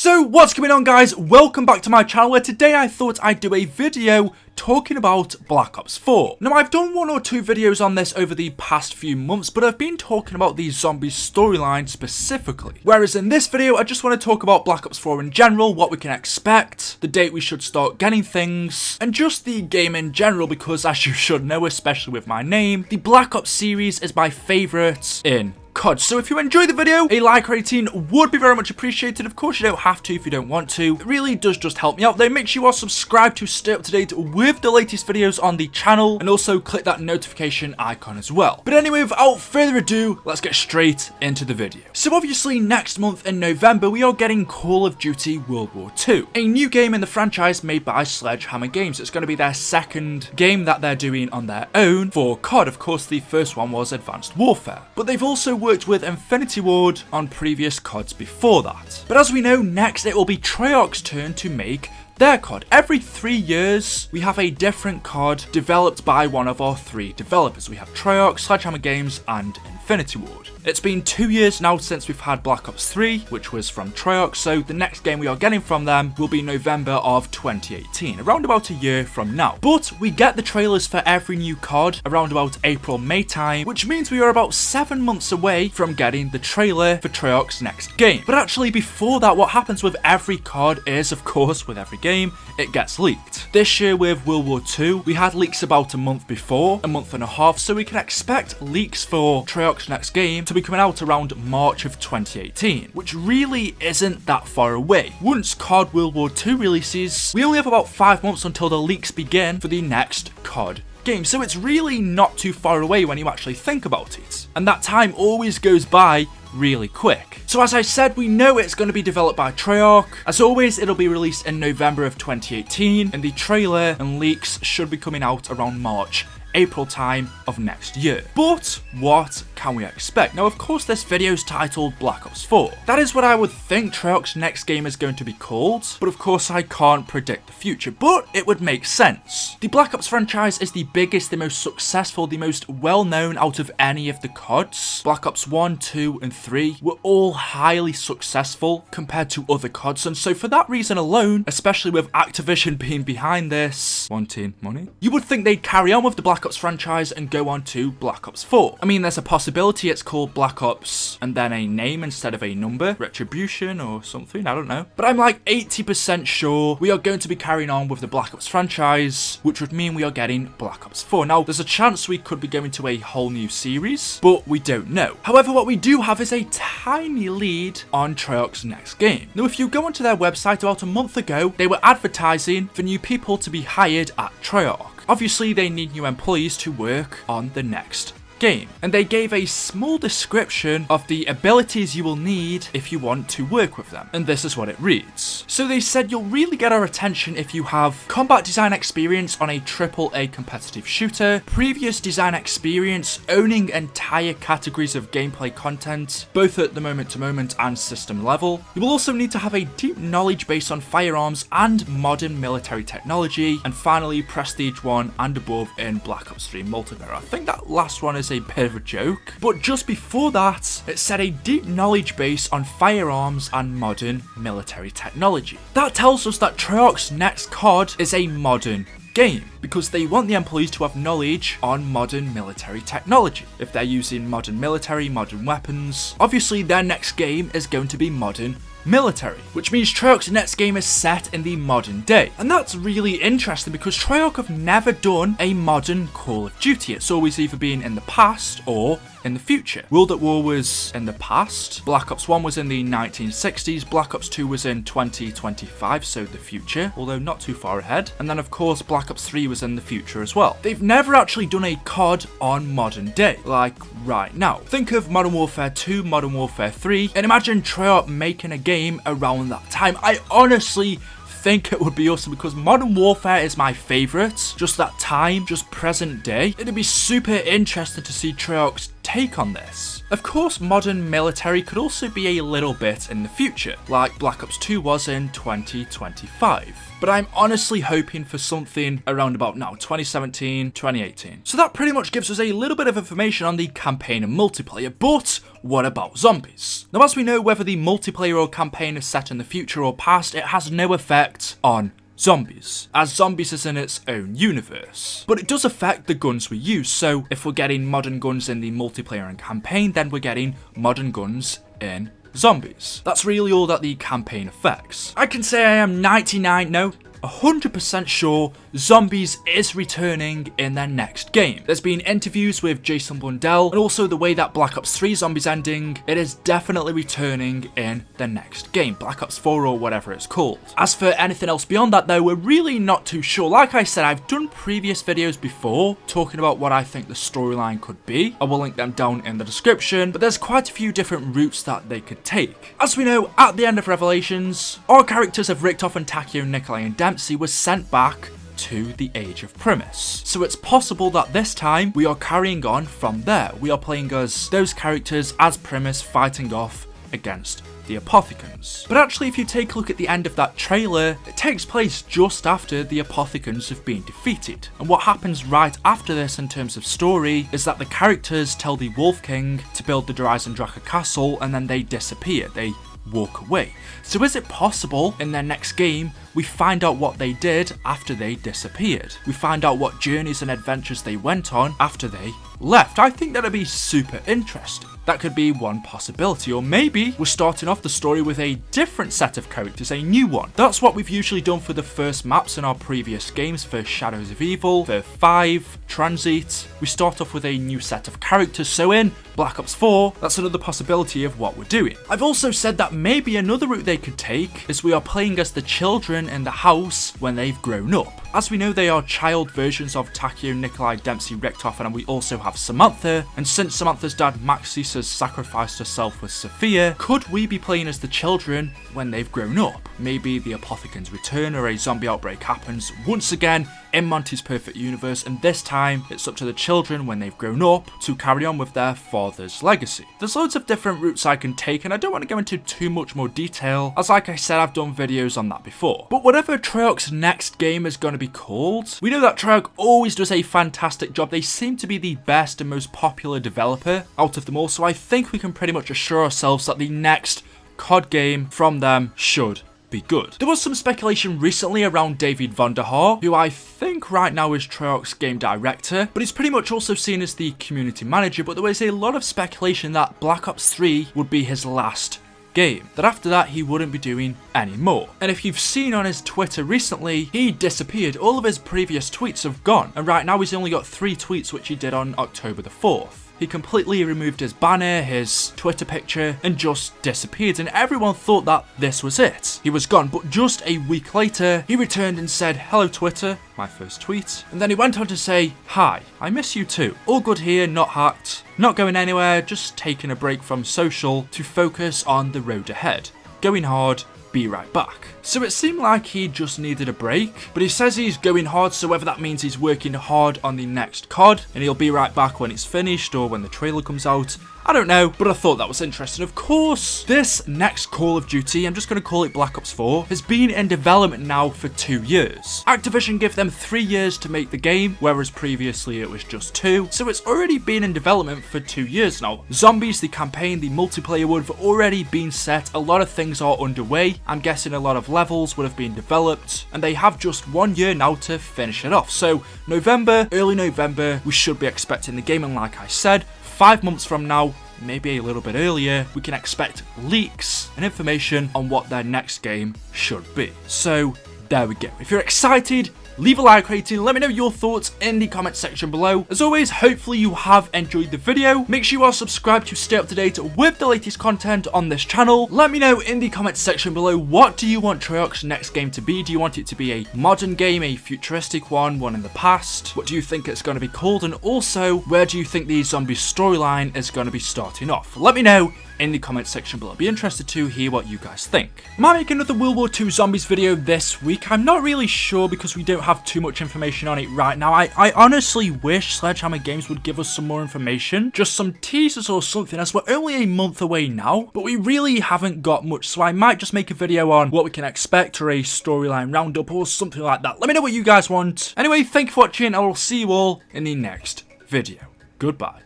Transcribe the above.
So what's going on, guys? Welcome back to my channel, where today I thought I'd do a video talking about Black Ops 4. Now, I've done one or two videos on this over the past few months, but I've been talking about the zombie storyline specifically. Whereas in this video, I just want to talk about Black Ops 4 in general, what we can expect, the date we should start getting things, and just the game in general, because as you should know, especially with my name, the Black Ops series is my favourite in COD. So if you enjoyed the video, a like rating would be very much appreciated. Of course, you don't have to if you don't want to. It really does just help me out though. Make sure you are subscribed to stay up to date with the latest videos on the channel, and also click that notification icon as well. But anyway, without further ado, let's get straight into the video. So obviously next month in November, we are getting Call of Duty World War II, a new game in the franchise made by Sledgehammer Games. It's going to be their second game that they're doing on their own for COD. Of course, the first one was Advanced Warfare, but they've also worked with Infinity Ward on previous CODs before that. But as we know, next it will be Treyarch's turn to make their COD. Every 3 years, we have a different COD developed by one of our three developers. We have Treyarch, Sledgehammer Games, and Infinity Ward. It's been 2 years now since we've had Black Ops 3, which was from Treyarch, so the next game we are getting from them will be November of 2018, around about a year from now. But we get the trailers for every new COD around about April, May time, which means we are about 7 months away from getting the trailer for Treyarch's next game. But actually, before that, what happens with every COD is, of course, with every game, it gets leaked. This year with World War II, we had leaks about a month before, a month and a half, so we can expect leaks for Treyarch's next game to be coming out around March of 2018, which really isn't that far away. Once COD World War II releases, we only have about 5 months until the leaks begin for the next COD game, so it's really not too far away when you actually think about it. And that time always goes by really quick. So as I said, we know it's going to be developed by Treyarch. As always, it'll be released in November of 2018, and the trailer and leaks should be coming out around March, April time of next year. But what can we expect? Now, of course, this video is titled Black Ops 4. That is what I would think Treyarch's next game is going to be called, but of course I can't predict the future, but it would make sense. The Black Ops franchise is the biggest, the most successful, the most well-known out of any of the CODs. Black Ops 1, 2, and 3 were all highly successful compared to other CODs, and so for that reason alone, especially with Activision being behind this, wanting money, you would think they'd carry on with the Black Ops franchise and go on to Black Ops 4. I mean, there's a possibility it's called Black Ops and then a name instead of a number, Retribution or something, I don't know. But I'm like 80% sure we are going to be carrying on with the Black Ops franchise, which would mean we are getting Black Ops 4. Now, there's a chance we could be going to a whole new series, but we don't know. However, what we do have is a tiny lead on Treyarch's next game. Now, if you go onto their website about a month ago, they were advertising for new people to be hired at Treyarch. Obviously, they need new employees to work on the next game, and they gave a small description of the abilities you will need if you want to work with them, and this is what it reads. So they said you'll really get our attention if you have combat design experience on a AAA competitive shooter, previous design experience owning entire categories of gameplay content, both at the moment-to-moment and system level. You will also need to have a deep knowledge base on firearms and modern military technology, and finally Prestige 1 and above in Black Ops 3 multiplayer. I think that last one is a bit of a joke, but just before that, it said a deep knowledge base on firearms and modern military technology. That tells us that Treyarch's next COD is a modern game, because they want the employees to have knowledge on modern military technology. If they're using modern military, modern weapons, obviously their next game is going to be modern military, which means Treyarch's next game is set in the modern day. And that's really interesting because Treyarch have never done a modern Call of Duty. It's always either been in the past or in the future. World at War was in the past, Black Ops 1 was in the 1960s, Black Ops 2 was in 2025, so the future, although not too far ahead, and then of course Black Ops 3 was in the future as well. They've never actually done a COD on modern day, like right now. Think of Modern Warfare 2, Modern Warfare 3, and imagine Treyarch making a game around that time. I honestly think it would be awesome because Modern Warfare is my favourite, just that time, just present day. It'd be super interesting to see Treyarch's take on this. Of course, modern military could also be a little bit in the future, like Black Ops 2 was in 2025. But I'm honestly hoping for something around about now, 2017, 2018. So that pretty much gives us a little bit of information on the campaign and multiplayer, but what about zombies? Now, as we know, whether the multiplayer or campaign is set in the future or past, it has no effect on zombies, as zombies is in its own universe. But it does affect the guns we use, so if we're getting modern guns in the multiplayer and campaign, then we're getting modern guns in zombies. That's really all that the campaign affects. I can say I am 100% sure zombies is returning in their next game. There's been interviews with Jason Blundell, and also the way that Black Ops 3 zombies ending, it is definitely returning in the next game, Black Ops 4 or whatever it's called. As for anything else beyond that though, we're really not too sure. Like I said, I've done previous videos before talking about what I think the storyline could be. I will link them down in the description, but there's quite a few different routes that they could take. As we know, at the end of Revelations, our characters of Richtof and Takeo, Nikolai and Dempsey was sent back to the Age of Primus. So it's possible that this time we are carrying on from there. We are playing as those characters as Primus fighting off against the Apothicons. But actually, if you take a look at the end of that trailer, it takes place just after the Apothicons have been defeated. And what happens right after this in terms of story is that the characters tell the Wolf King to build the Dreisendrache castle, and then they disappear. They walk away. So is it possible in their next game we find out what they did after they disappeared? We find out what journeys and adventures they went on after they left. I think that'd be super interesting. That could be one possibility, or maybe we're starting off the story with a different set of characters, a new one. That's what we've usually done for the first maps in our previous games, for Shadows of Evil, for 5, Transit. We start off with a new set of characters, so in Black Ops 4, that's another possibility of what we're doing. I've also said that maybe another route they could take is we are playing as the children in the house when they've grown up. As we know, they are child versions of Takeo, Nikolai, Dempsey, Richtof, and we also have Samantha. And since Samantha's dad Maxis has sacrificed herself with Sophia, could we be playing as the children when they've grown up? Maybe the Apothicons return or a zombie outbreak happens once again in Monty's Perfect Universe, and this time it's up to the children when they've grown up to carry on with their father's legacy. There's loads of different routes I can take, and I don't want to go into too much more detail, as like I said, I've done videos on that before. But whatever Treyarch's next game is going to be called, we know that Treyarch always does a fantastic job. They seem to be the best and most popular developer out of them all, so I think we can pretty much assure ourselves that the next COD game from them should be good. There was some speculation recently around David Vonderhaar, who I think right now is Treyarch's game director, but he's pretty much also seen as the community manager. But there was a lot of speculation that Black Ops 3 would be his last game, that after that he wouldn't be doing any more. And if you've seen on his Twitter recently, he disappeared. All of his previous tweets have gone, and right now he's only got 3 tweets which he did on October the 4th. He completely removed his banner, his Twitter picture, and just disappeared, and everyone thought that this was it. He was gone, but just a week later, he returned and said, "Hello Twitter," my first tweet, and then he went on to say, "Hi, I miss you too. All good here, not hacked, not going anywhere, just taking a break from social to focus on the road ahead. Going hard, be right back." So it seemed like he just needed a break, but he says he's going hard, so whether that means he's working hard on the next COD and he'll be right back when it's finished or when the trailer comes out, I don't know, but I thought that was interesting. Of course, this next Call of Duty, I'm just going to call it Black Ops 4, has been in development now for 2 years. Activision gave them 3 years to make the game, whereas previously it was just 2, so it's already been in development for 2 years now. Zombies, the campaign, the multiplayer would have already been set, a lot of things are underway, I'm guessing a lot of levels would have been developed, and they have just 1 year now to finish it off. So November, early November, we should be expecting the game, and like I said, 5 months from now, maybe a little bit earlier, we can expect leaks and information on what their next game should be. So there we go. If you're excited, leave a like rating, let me know your thoughts in the comment section below. As always, hopefully you have enjoyed the video. Make sure you are subscribed to stay up to date with the latest content on this channel. Let me know in the comment section below, what do you want Treyarch's next game to be? Do you want it to be a modern game, a futuristic one in the past? What do you think it's going to be called? And also, where do you think the zombie storyline is going to be starting off? Let me know in the comment section below. Be interested to hear what you guys think. I might make another World War II Zombies video this week. I'm not really sure because we don't have too much information on it right now. I honestly wish Sledgehammer Games would give us some more information, just some teasers or something, as we're only a month away now, but we really haven't got much, so I might just make a video on what we can expect or a storyline roundup or something like that. Let me know what you guys want. Anyway, thank you for watching. I will see you all in the next video. Goodbye.